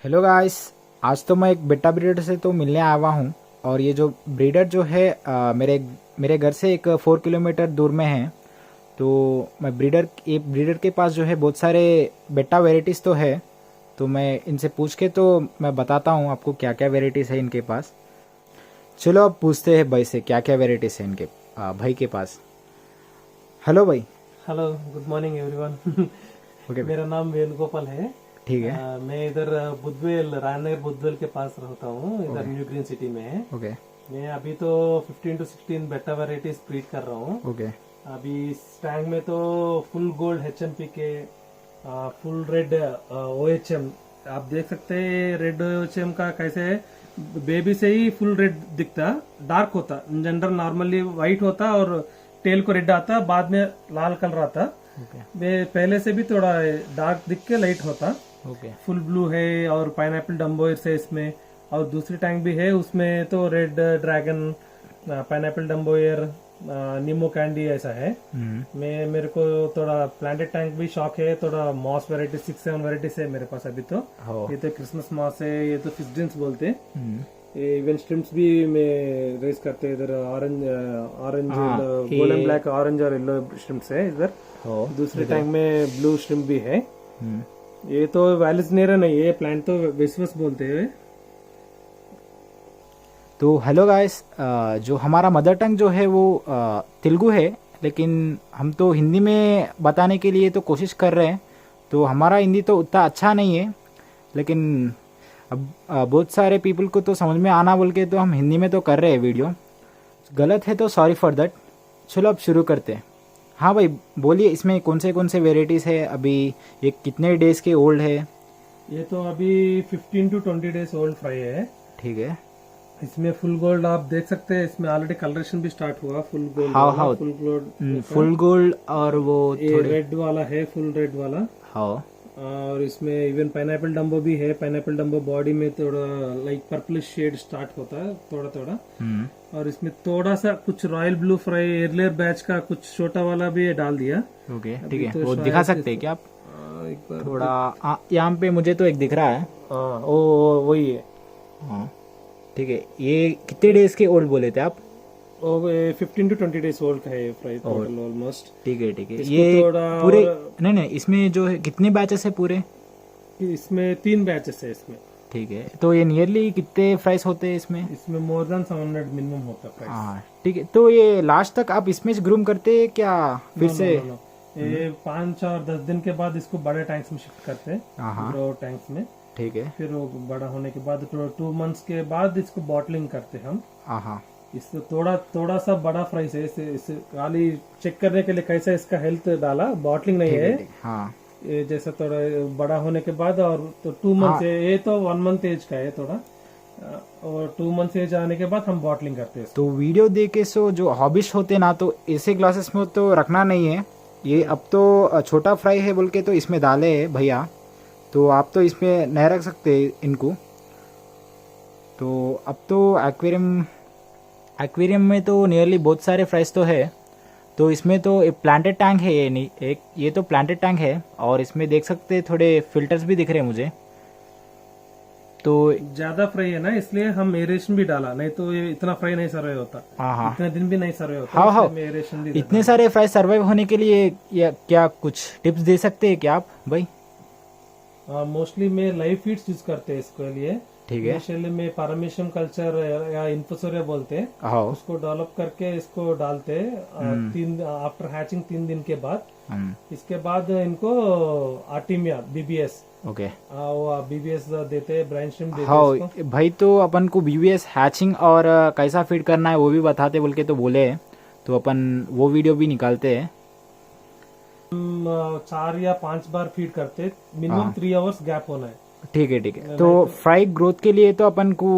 Hello guys. आज तो मैं एक बेटा ब्रीडर से तो मिलने आया हुआ हूँ और ये जो ब्रीडर जो है मेरे घर से एक 4 किलोमीटर दूर में है। तो मैं ब्रीडर के पास जो है बहुत सारे बेटा वेराइटीज़ तो है। तो मैं इनसे पूछ के तो मैं बताता हूँ आपको क्या क्या वेराइटीज़ है इनके पास। चलो अब पूछते हैं भाई से क्या क्या वेराइटीज़ है इनके भाई के पास। हेलो भाई। Hello, good morning everyone. Okay. मेरा नाम वेणुगोपाल है। ठीक है। मैं इधर बुद्धवेल, राजनगर बुद्धवेल के पास रहता हूँ, इधर न्यू ग्रीन सिटी में है। ओके। मैं अभी तो 15 to 16 बेटा वेराइटीज ब्रीड कर रहा हूँ। ओके। अभी इस टैंक में तो फुल गोल्ड HMP के, फुल रेड OHM, आप देख सकते हैं रेड OHM का कैसे है। बेबी से ही फुल रेड दिखता, डार्क होता, जनरल नॉर्मली व्हाइट होता और टेल को रेड आता, बाद में लाल कलर आता। ओके। वे पहले से भी थोड़ा डार्क दिख के लाइट होता। ओके। फुल ब्लू है और पाइनएप्पल डम्बोयर है इसमें। और दूसरी टैंक भी है, उसमें तो रेड ड्रैगन, पाइनएप्पल डम्बोयर, नीमो कैंडी ऐसा है। मेरे को थोड़ा प्लांटेड टैंक भी शौक है, थोड़ा मॉस वैरायटी 6-7 वैरायटीज है मेरे पास अभी तो। ये तो क्रिसमस मॉस है, ये तो फिश ड्रिंक्स बोलते हैं। ये इवन स्ट्रिम्स भी मैं रेस करते हैं इधर। ऑरेंज गोल्डन ब्लैक ऑरेंज और येलो स्ट्रिम्स है इधर। दूसरे टैंक में ब्लू स्ट्रिम्प भी है। ये तो वैलिसनेरा नहीं है, प्लांट तो वेसवस बोलते हैं। तो हेलो गाइस, जो हमारा मदर टंग जो है वो तेलुगु है, लेकिन हम तो हिंदी में बताने के लिए तो कोशिश कर रहे हैं। तो हमारा हिंदी तो उतना अच्छा नहीं है, लेकिन अब बहुत सारे पीपल को तो समझ में आना बोल के तो हम हिंदी में तो कर रहे हैं वीडियो। गलत है तो सॉरी फॉर दैट। चलो अब शुरू करते हैं। हाँ भाई बोलिए, इसमें कौन से वेराइटीज़ है, अभी ये कितने डेज़ के ओल्ड है? ये तो अभी 15 to 20 डेज ओल्ड फ्राई है। ठीक है। इसमें फुल गोल्ड आप देख सकते हैं, इसमें ऑलरेडी कलरेशन भी स्टार्ट हुआ। फुल गोल्ड, हाँ हाँ, फुल गोल्ड और वो ये रेड वाला है, फुल रेड वाला। हाँ। और इसमें इवन पाइनएप्पल डम्बो भी है। पाइनएप्पल डम्बो बॉडी में थोड़ा लाइक पर्पलिश शेड स्टार्ट होता है थोड़ा थोड़ा। और इसमें थोड़ा सा कुछ रॉयल ब्लू फ्राई एयरलेयर बैच का कुछ छोटा वाला भी डाल दिया। ओके ठीक है। वो दिखा सकते हैं क्या आप? एक बार थोड़ा यहाँ पे मुझे तो एक दिख रहा है। ओ वही है। हाँ ठीक है। ये कितने डेज के ओल्ड बोले थे आप? 15 to 20 डेज ओल्ड का है फ्राई टोटल ऑलमोस्ट। ठीक है ठीक है। ये पूरे नहीं, इसमें जो है कितने बैचेस है पूरे? इसमें 3 बैचेस है इसमें। ठीक है। तो ये नियरली कितने प्राइस होते हैं इसमें? इसमें मोर देन 700 मिनिमम होता है प्राइस। हाँ ठीक है। तो ये लास्ट तक आप इसमें से ग्रूम करते हैं क्या फिर से? ये 5 और 10 दिन के बाद इसको बड़े टैंक्स में शिफ्ट करते हैं, ग्रो टैंक्स में। ठीक है। फिर वो बड़ा होने के बाद 2 मंथ्स के बाद इसको बॉटलिंग करते हैं हम। हाँ। इससे थोड़ा सा बड़ा प्राइस है। इसे खाली चेक करने के लिए कैसा इसका हेल्थ डाला, बॉटलिंग नहीं है। हाँ। ये जैसा थोड़ा बड़ा होने के बाद, और तो 2 मंथ है, ये तो 1 मंथ एज का है थोड़ा, और 2 मंथ एज आने के बाद हम बॉटलिंग करते हैं। तो वीडियो देखे सो जो हॉबिस्ट होते ना, तो ऐसे ग्लासेस में तो रखना नहीं है। ये अब तो छोटा फ्राई है बोल के तो इसमें डाले है भैया, तो आप तो इसमें नहीं रख सकते इनको। तो अब तो एक्वेरियम में तो नियरली बहुत सारे फ्राइज तो है। तो इसमें तो एक प्लांटेड टैंक है, ये नहीं ये तो प्लांटेड टैंक है। और इसमें देख सकते हैं थोड़े फिल्टर्स भी दिख रहे हैं मुझे। तो ज्यादा फ्राई है ना, इसलिए हम एरेशन भी डाला, नहीं तो ये इतना फ्राई नहीं सर्वे होता। हाँ इतने दिन भी नहीं सर्वे होता। हाँ। एरेशन भी इतने सारे फ्राई सर्वाइव होने के लिए या क्या कुछ टिप्स दे सकते हैं क्या आप भाई? मोस्टली मैं लाइव फीड्स यूज करते हैं इसके लिए। ठीक है। इनिशियली में पारामेशियम कल्चर या इन्फोसोरिया बोलते हैं, हाँ। उसको डेवलप करके इसको डालते हैं आफ्टर हैचिंग 3 दिन के बाद। इसके बाद इनको आर्टिमिया BBS, ओके, वो BBS देते हैं, ब्राइन स्ट्रीम देते हैं हाँ इसको। भाई। तो अपन को BBS हैचिंग और कैसा फीड करना है वो भी बताते बोल के तो बोले हैं, तो अपन वो वीडियो भी निकालते हैं। 4 या 5 बार फीड करते, मिनिमम 3 आवर्स गैप होना है। ठीक है। तो फ्राई ग्रोथ के लिए तो अपन को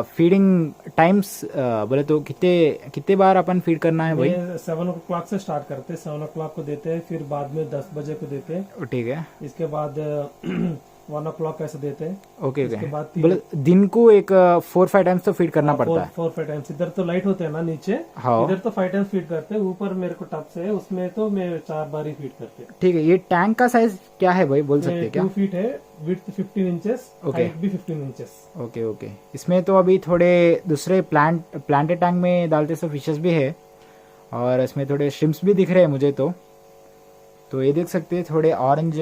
फीडिंग टाइम्स बोले तो कितने बार अपन फीड करना है भाई? 7 o'clock से स्टार्ट करते हैं, 7 o'clock को देते हैं, फिर बाद में 10 बजे को देते हैं। ठीक है। इसके बाद 1 o'clock ऐसे देते हैं। ओके उसके ओके, बाद बोले दिन को एक 4-5 टाइम्स तो फीड करना पड़ता है। 4-5 टाइम्स। इधर तो लाइट होते हैं ना नीचे, हाँ इधर तो 5 टाइम्स फीड करते हैं। ऊपर मेरे को टब से है, उसमें तो मैं 4 बार ही फीड करते हैं। ठीक है, ये टैंक का साइज क्या है भाई, बोल सकते हैं क्या? 2 फीट है, विड्थ 15 इंचेस, Okay. हाइट भी 15 इंचेस। ओके ओके, इसमें तो अभी थोड़े दूसरे प्लांटेड टैंक में डालते सब फिशेस भी है, और इसमें थोड़े श्रिम्प्स भी दिख रहे हैं मुझे तो ये देख सकते हैं थोड़े ऑरेंज।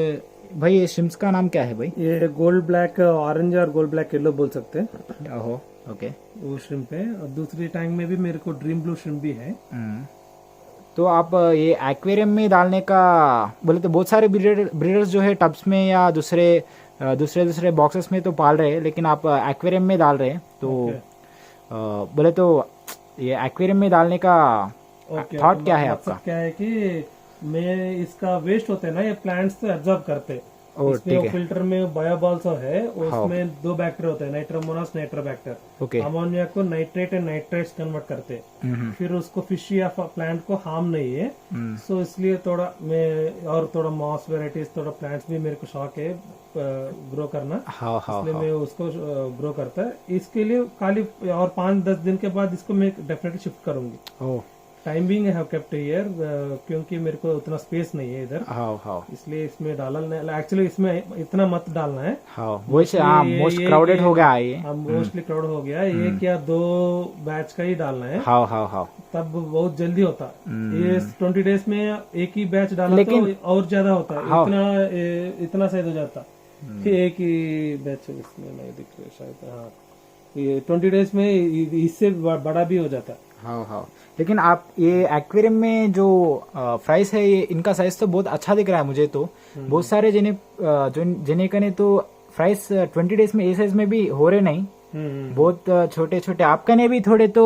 भाई ये श्रिम्प्स का नाम क्या है भाई? ये गोल्ड ब्लैक ऑरेंज और गोल्ड ब्लैक येलो बोल सकते हैं। ओहो ओके। वो श्रिम्प है। और दूसरी टैंक में भी मेरे को ड्रीम ब्लू श्रिम्प भी है। तो आप ये एक्वेरियम में डालने का बोले तो बहुत सारे ब्रीडर्स जो है टब्स में या दूसरे बॉक्सेस में तो पाल रहे हैं, लेकिन आप एक्वेरियम में डाल रहे हैं तो बोले तो ये एक्वेरियम में डालने का थॉट क्या है आपका? क्या है कि मैं इसका वेस्ट होते हैं ना, ये प्लांट्स तो एब्जॉर्ब करते हैं। इसमें फिल्टर में बायोबॉल्स है, उसमें 2 बैक्टीरिया होते हैं, नाइट्रोमोनास नाइट्रोबैक्टर। ओके। अमोनिया को नाइट्रेट एंड नाइट्रेट्स कन्वर्ट करते हैं। फिर उसको फिश या प्लांट को हार्म नहीं है, सो इसलिए थोड़ा मैं और थोड़ा मॉस वेराइटीज, थोड़ा प्लांट्स भी मेरे को शौक है ग्रो करना। इसलिए मैं उसको ग्रो करता है। इसके लिए खाली और 5-10 दिन के बाद इसको मैं डेफिनेटली शिफ्ट करूंगी। Time being I have kept here, क्योंकि मेरे को उतना स्पेस नहीं है इधर। इसलिए इसमें डालना, एक्चुअली इसमें इतना मत डालना है। मोस्ट क्राउडेड हो गया ये। मोस्टली क्राउड हो गया, 1 या 2 बैच का ही डालना है। तब बहुत जल्दी होता है। ये 20 डेज में एक ही बैच डाला तो और ज्यादा होता है, इतना शायद हो जाता कि एक ही बैच इसमें नहीं दिख रहा शायद। हाँ, ये 20 डेज में इससे बड़ा भी हो जाता है। हाँ, लेकिन आप ये एक्वेरियम में जो फ्राइज है, ये इनका साइज तो बहुत अच्छा दिख रहा है मुझे तो। बहुत सारे जिन्हें कने तो फ्राइज 20 डेज में ए साइज में भी हो रहे नहीं, बहुत छोटे छोटे। आपका ने भी थोड़े तो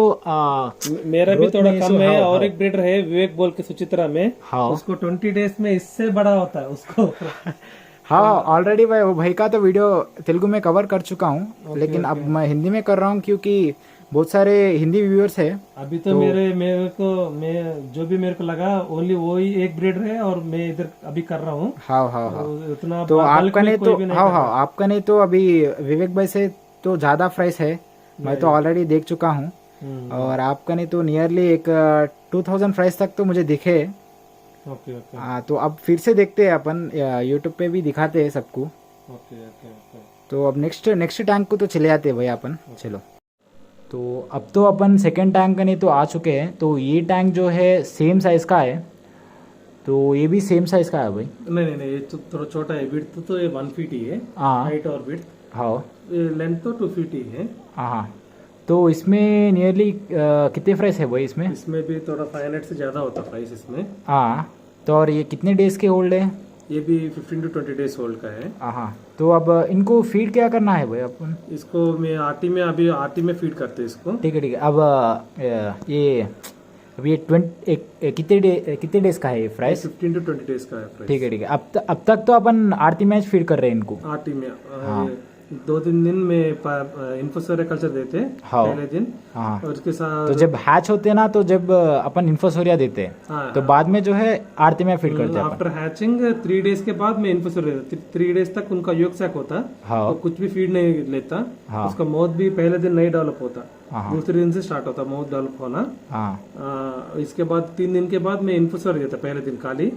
मेरा भी थोड़ा कम है। और एक ब्रीडर है विवेक बोल के सुचित्रा में, उसको 20 डेज में इससे बड़ा होता है उसको। हाँ, ऑलरेडी भाई का तो वीडियो तेलुगु में कवर कर चुका हूँ, लेकिन अब मैं हिंदी में कर रहा हूँ क्योंकि बहुत सारे हिंदी व्यूअर्स है। अभी तो मेरे को मेरे को लगा ओनली वो ही एक ब्रीडर है, और मैं इधर अभी कर रहा हूँ। हाँ, उतना तो आपका ने तो आपका ने तो अभी विवेक भाई से तो ज्यादा प्राइस है, मैं तो ऑलरेडी देख चुका हूँ। और आपका ने तो नियरली एक 2000 प्राइस तक तो मुझे दिखे। ओके। तो अब फिर से देखते हैं अपन, यूट्यूब पे भी दिखाते हैं सबको। ओके। तो अब नेक्स्ट टैंक को तो चले आते हैं भाई अपन। चलो, तो अब तो अपन सेकंड टैंक का नहीं तो आ चुके हैं। तो ये टैंक जो है सेम साइज का है, तो ये भी सेम साइज का है भाई? नहीं, ये तो थोड़ा छोटा है। विड्थ तो ये 1 फीट ही है, हाइट और विड्थ। हाँ, लेंथ तो 2 फीट ही है। हाँ, तो इसमें नियरली कितने प्राइस है भाई इसमें? इसमें भी थोड़ा 500 से ज्यादा होता प्राइस इसमें। हाँ, तो और ये कितने डेज के होल्ड है? ये भी 15 to 20 डेज होल्ड का है। हाँ, तो अब इनको फीड क्या करना है भाई अपन? इसको मैं आटी में फीड करते हैं इसको। ठीक है। अब ये कितने डेज का है ये फ्राइज? 15 to 20 डेज का है। ठीक है। अब तक तो अपन आरती मैच फीड कर रहे हैं इनको। आटी में 2-3 दिन में इन्फोसोरिया कल्चर देते हैं पहले दिन। और उसके साथ तो जब हैच होते हैं ना, तो जब अपन इन्फोसोरिया देते हैं, तो बाद में जो है आरती में फीड करते हैं। आफ्टर हैचिंग 3 डेज के बाद में इन्फोसोरिया 3 डेज तक उनका योग सैक होता, तो कुछ भी फीड नहीं लेता। उसका माउथ भी पहले दिन नहीं डेवलप होता, दूसरे दिन से स्टार्ट होता माउथ डेवलप होना। इसके बाद 3 दिन के बाद में इन्फोसोरिया देता, पहले दिन खाली।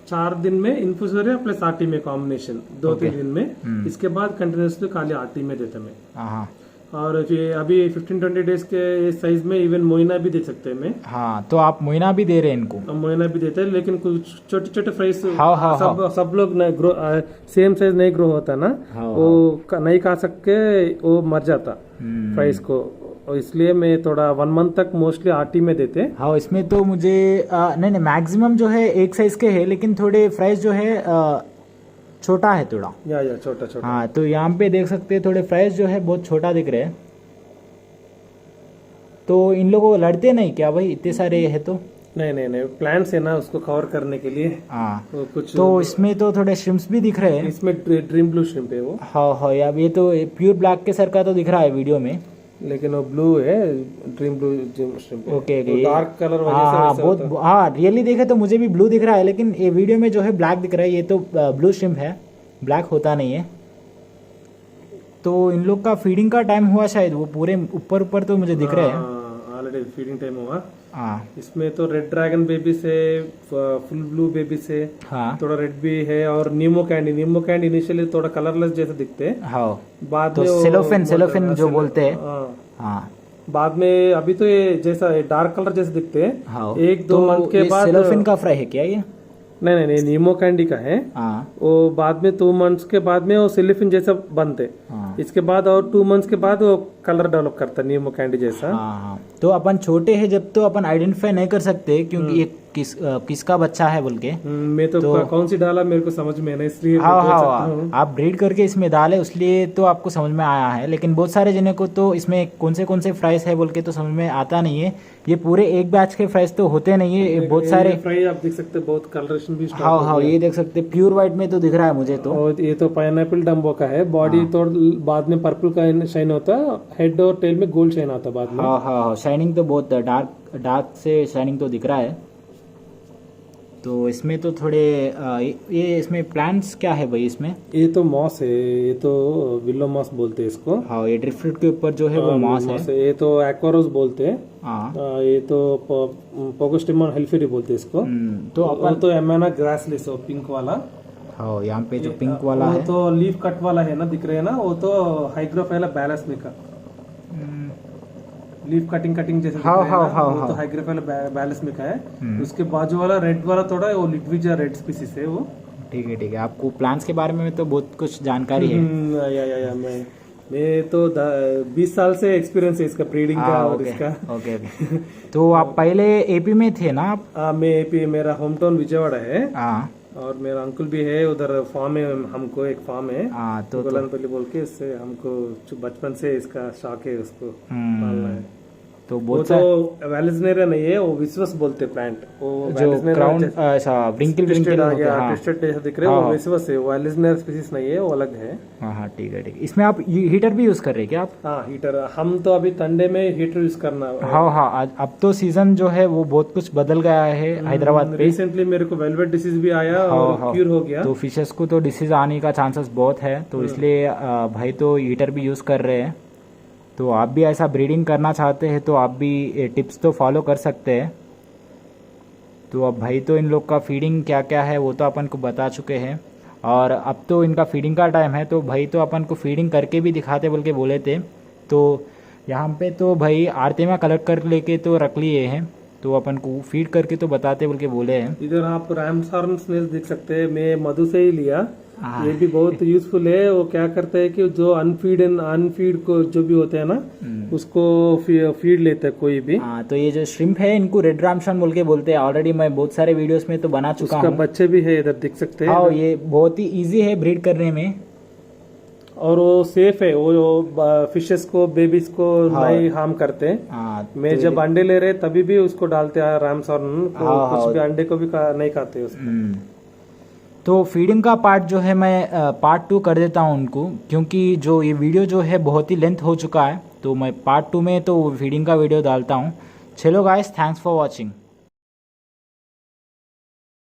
4 दिन में इन्फोसोरिया प्लस आरटी में कॉम्बिनेशन, 2-3 दिन में। इसके बाद कंटिन्यूसली खाली आरटी में देता मैं। और अभी 15-20 डेज के साइज में इवन मोइना भी दे सकते हैं मैं। हाँ, तो आप मोइना भी दे रहे हैं इनको? मोइना भी देते हैं, लेकिन कुछ छोटे फ्राइज सब लोग ग्रो सेम साइज नहीं ग्रो होता ना, वो नहीं खा सके, वो मर जाता फ्राइज को। और इसलिए मैं थोड़ा 1 मंथ तक मोस्टली आरटी में देते। हाँ, इसमें तो मुझे नहीं मैक्सिमम जो है एक साइज के है, लेकिन थोड़े फ्राइज जो है छोटा है थोड़ा। या छोटा। हाँ, तो यहाँ पे देख सकते हैं थोड़े फ्राइज जो है बहुत छोटा दिख रहे हैं। तो इन लोगों को लड़ते नहीं क्या भाई, इतने सारे है तो? नहीं, प्लांट्स है ना, उसको कवर करने के लिए। तो कुछ तो इसमें तो थोड़े श्रिम्प्स भी दिख रहे हैं। इसमें ड्रीम ब्लू श्रिम्प है वो। हाँ, यार ये तो प्योर ब्लैक के सर का तो दिख रहा है वीडियो में, लेकिन वो ब्लू है, dream blue shrimp. Okay, dark colour वजह से बहुत। हाँ, रियली देखे तो मुझे भी ब्लू दिख रहा है, लेकिन ये वीडियो में जो है ब्लैक दिख रहा है। ये तो ब्लू श्रिम्प है, ब्लैक होता नहीं है। तो इन लोग का फीडिंग का टाइम हुआ शायद, वो पूरे ऊपर ऊपर तो मुझे दिख रहे हैं। ऑलरेडी फीडिंग टाइम हुआ। हाँ इसमें तो रेड ड्रैगन बेबी से, फुल ब्लू बेबी से, हाँ थोड़ा रेड भी है, और नीमो कैंडी इनिशियली थोड़ा कलरलेस जैसे दिखते हैं, हाँ। बाद तो में वो सेलोफिन जो बोलते हैं। हाँ, हाँ बाद में अभी तो ये जैसा डार्क कलर जैसे दिखते हैं। हाँ। एक दो मंथ के बाद सेलोफिन का फ्राई है क्या ये? नहीं नीमो कैंडी का है। हाँ वो बाद में 2 मंथ्स के बाद में वो सिलिफिन जैसा बनते। हाँ इसके बाद और 2 मंथ्स के बाद वो कलर डेवलप करता है नीमो कैंडी जैसा। हाँ। तो अपन छोटे हैं जब तो अपन आइडेंटिफाई नहीं कर सकते क्योंकि ये किसका बच्चा है बोल के। मैं तो कौन सी डाला मेरे को समझ में नहीं, इसलिए हाँ मैं बोल सकता हाँ, हूँ। आप ब्रीड करके इसमें डाले इसलिए तो आपको समझ में आया है, लेकिन बहुत सारे जने को तो इसमें कौन से फ्राइज है बोल के तो समझ में आता नहीं है। ये पूरे एक बैच के फ्राइज तो होते नहीं है, ये बहुत सारे फ्राई आप देख सकते हैं, बहुत कलरेशन भी स्टार्ट हाँ हो हाँ, गया। ये देख सकते हैं प्योर व्हाइट में तो दिख रहा है मुझे तो। और ये तो पाइनएप्पल डम्बो का है। बॉडी तो बाद में पर्पल का शाइन होता है, हेड और टेल में गोल्ड शाइन आता है बाद में। हाँ हाँ हाँ, शाइनिंग तो बहुत डार्क से शाइनिंग तो दिख रहा है। तो इसमें तो थोड़े ये इसमें प्लांट्स क्या है भाई इसमें? ये तो मॉस है, ये तो विलो मॉस बोलते हैं इसको। हाँ, ये ड्रिफ्ट फ्रूट के ऊपर जो है वो मॉस है। ये तो एक्वारोस बोलते हैं। हाँ ये तो पोगोस्टिमन हेल्फेरी बोलते हैं इसको। तो वो तो एमाना ग्रासलेस हो, पिंक वाला। हाँ, यहाँ पे जो पिंक वाला वो है तो लीफ कट वाला है ना, दिख रहे हैं ना, वो तो हाइग्रोफाइला बैलसमिका। लीफ कटिंग जैसे दिख रहे हैं ना, वो तो हाइग्रोफाइला बैलसमिका है। उसके बाजू वाला रेड वाला थोड़ा वो लिटविजा रेड स्पीसीज है वो। ठीक है, आपको प्लांट्स के बारे में तो बहुत कुछ जानकारी है। या मैं तो 20 साल से एक्सपीरियंस है इसका ब्रीडिंग का और इसका। ओके तो आप पहले एपी में थे ना आप? मैं एपी, मेरा होम टाउन विजयवाड़ा है। हाँ और मेरा अंकल भी है उधर, फार्म है, हमको एक फार्म है तो गोलनपल्ली बोल के। इससे हमको बचपन से इसका शौक है, उसको पालना है। तो वो तो वैलिस्नेरिया नहीं है, वो विस्वस बोलते प्लांट। वो जो क्राउन ऐसा ब्रिंकल आ गया, ट्विस्टेड जैसा दिख रहे हैं, वो विस्वस है, वैलिस्नेरिया स्पीसीज नहीं है, वो अलग है। हाँ ठीक है। इसमें आप हीटर भी यूज कर रहे हैं क्या आप? हाँ हीटर, हम तो अभी ठंडे में हीटर यूज करना। हाँ, अब तो सीजन जो है वो बहुत कुछ बदल गया है हैदराबाद पे। रिसेंटली मेरे को वेलवेट डिसीज भी आया और क्यूर हो गया। तो फिशेस को तो डिसीज आने का चांसेस बहुत है, तो इसलिए भाई तो हीटर भी यूज कर रहे हैं। तो आप भी ऐसा ब्रीडिंग करना चाहते हैं तो आप भी टिप्स तो फॉलो कर सकते हैं। तो अब भाई तो इन लोग का फीडिंग क्या क्या है वो तो अपन को बता चुके हैं, और अब तो इनका फीडिंग का टाइम है, तो भाई तो अपन को फीडिंग करके भी दिखाते बोल के बोले थे। तो यहाँ पे तो भाई आरती में कलेक्ट कर लेके तो रख लिए हैं, तो अपन को फीड करके तो बताते बोल के बोले हैं। इधर आप रैमसॉर्न स्नेल देख सकते हैं, मैं मधु से ही लिया। ये भी बहुत यूजफुल है। वो क्या करता है कि जो अनफीड को जो भी होते हैं ना, उसको फीड लेता है कोई भी। हाँ, तो ये जो श्रिम्प है इनको रेड रामशन बोल के बोलते हैं। ऑलरेडी मैं बहुत सारे वीडियोस में तो बना चुका हूँ। बच्चे भी है इधर देख सकते हैं। हाँ, ये बहुत ही इजी है ब्रीड करने में, और वो सेफ है। वो फिशेस को, बेबीज को नहीं हार्म करते हैं। मैं जब अंडे ले रहे तभी भी उसको डालते हैं रैमसॉर्न को। कुछ भी अंडे को भी नहीं खाते उसको। तो फीडिंग का पार्ट जो है मैं पार्ट 2 कर देता हूँ उनको, क्योंकि जो ये वीडियो जो है बहुत ही लेंथ हो चुका है, तो मैं पार्ट 2 में तो फीडिंग का वीडियो डालता हूँ। चलो गाइस, थैंक्स फॉर वॉचिंग।